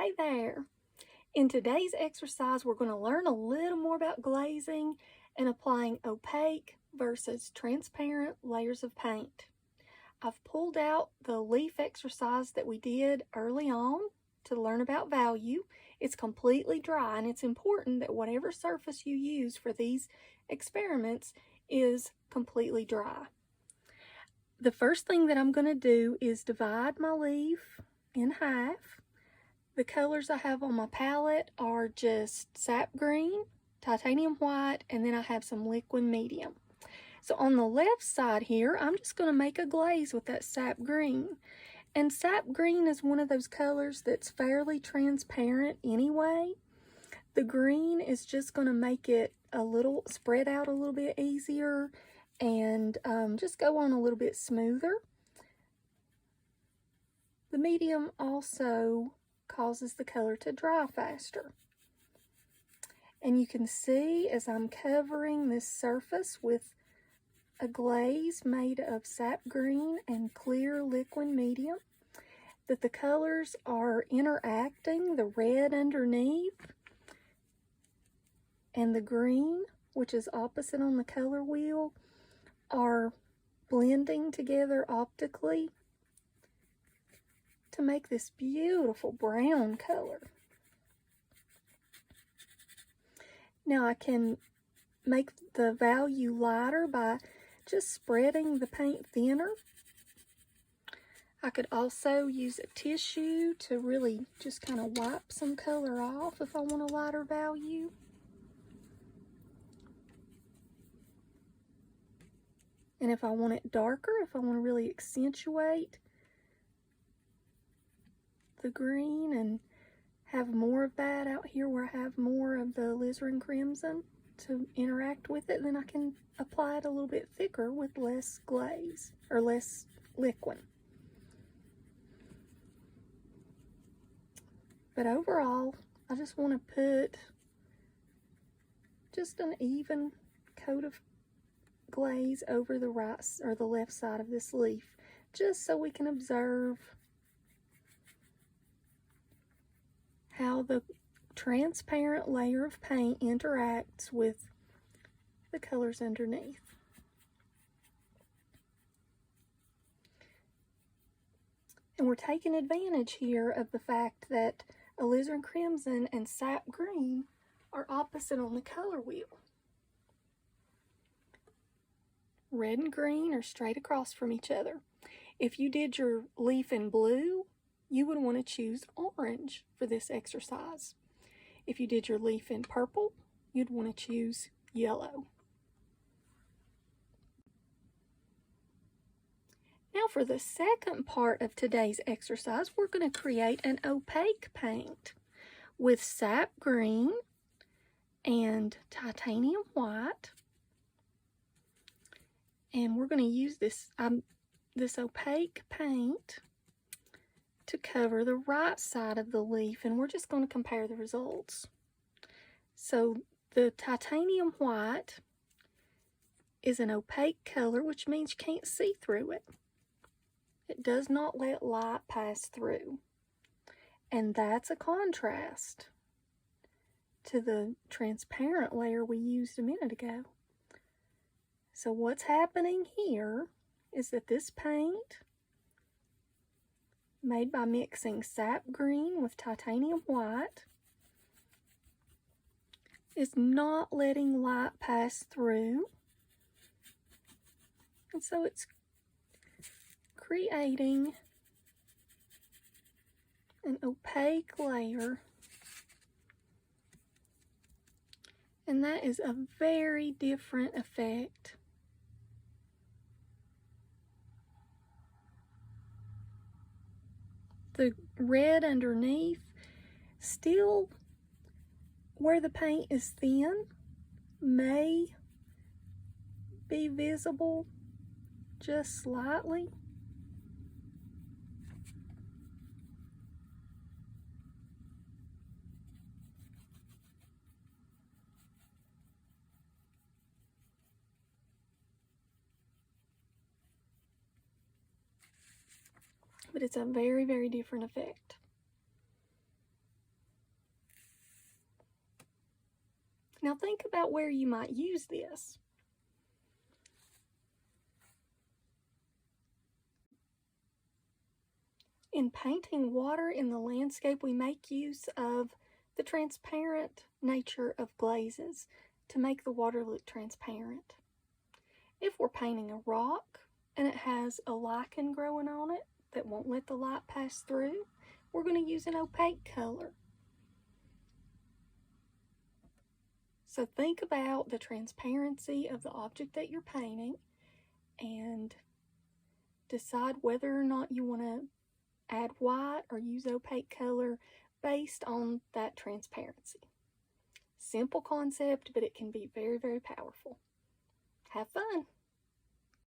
Hey there! In today's exercise, we're going to learn a little more about glazing and applying opaque versus transparent layers of paint. I've pulled out the leaf exercise that we did early on to learn about value. It's completely dry, and it's important that whatever surface you use for these experiments is completely dry. The first thing that I'm going to do is divide my leaf in half. The colors I have on my palette are just sap green, titanium white, and then I have some liquid medium. So on the left side here, I'm just going to make a glaze with that sap green. And sap green is one of those colors that's fairly transparent anyway. The green is just going to make it a little spread out a little bit easier and just go on a little bit smoother. The medium also causes the color to dry faster. And you can see as I'm covering this surface with a glaze made of sap green and clear liquid medium that the colors are interacting, the red underneath and the green, which is opposite on the color wheel, are blending together optically to make this beautiful brown color. Now I can make the value lighter by just spreading the paint thinner. I could also use a tissue to really just kind of wipe some color off if I want a lighter value. And if I want it darker, if I want to really accentuate the green and have more of that out here where I have more of the alizarin crimson to interact with it, then I can apply it a little bit thicker with less glaze or less liquid. But overall, I just want to put just an even coat of glaze over the right or the left side of this leaf, just so we can observe how the transparent layer of paint interacts with the colors underneath. And we're taking advantage here of the fact that alizarin crimson and sap green are opposite on the color wheel. Red and green are straight across from each other. If you did your leaf in blue, you would want to choose orange for this exercise. If you did your leaf in purple, you'd want to choose yellow. Now for the second part of today's exercise, we're going to create an opaque paint with sap green and titanium white. And we're going to use this opaque paint to cover the right side of the leaf, and we're just going to compare the results. So the titanium white is an opaque color, which means you can't see through it. It does not let light pass through, and that's a contrast to the transparent layer we used a minute ago. So what's happening here is that this paint, made by mixing sap green with titanium white, is not letting light pass through, and so it's creating an opaque layer, and that is a very different effect. The red underneath, still where the paint is thin, may be visible just slightly. But it's a very, very different effect. Now think about where you might use this. In painting water in the landscape, we make use of the transparent nature of glazes to make the water look transparent. If we're painting a rock and it has a lichen growing on it that won't let the light pass through, we're going to use an opaque color. So think about the transparency of the object that you're painting and decide whether or not you want to add white or use opaque color based on that transparency. Simple concept, but it can be very, very powerful. Have fun!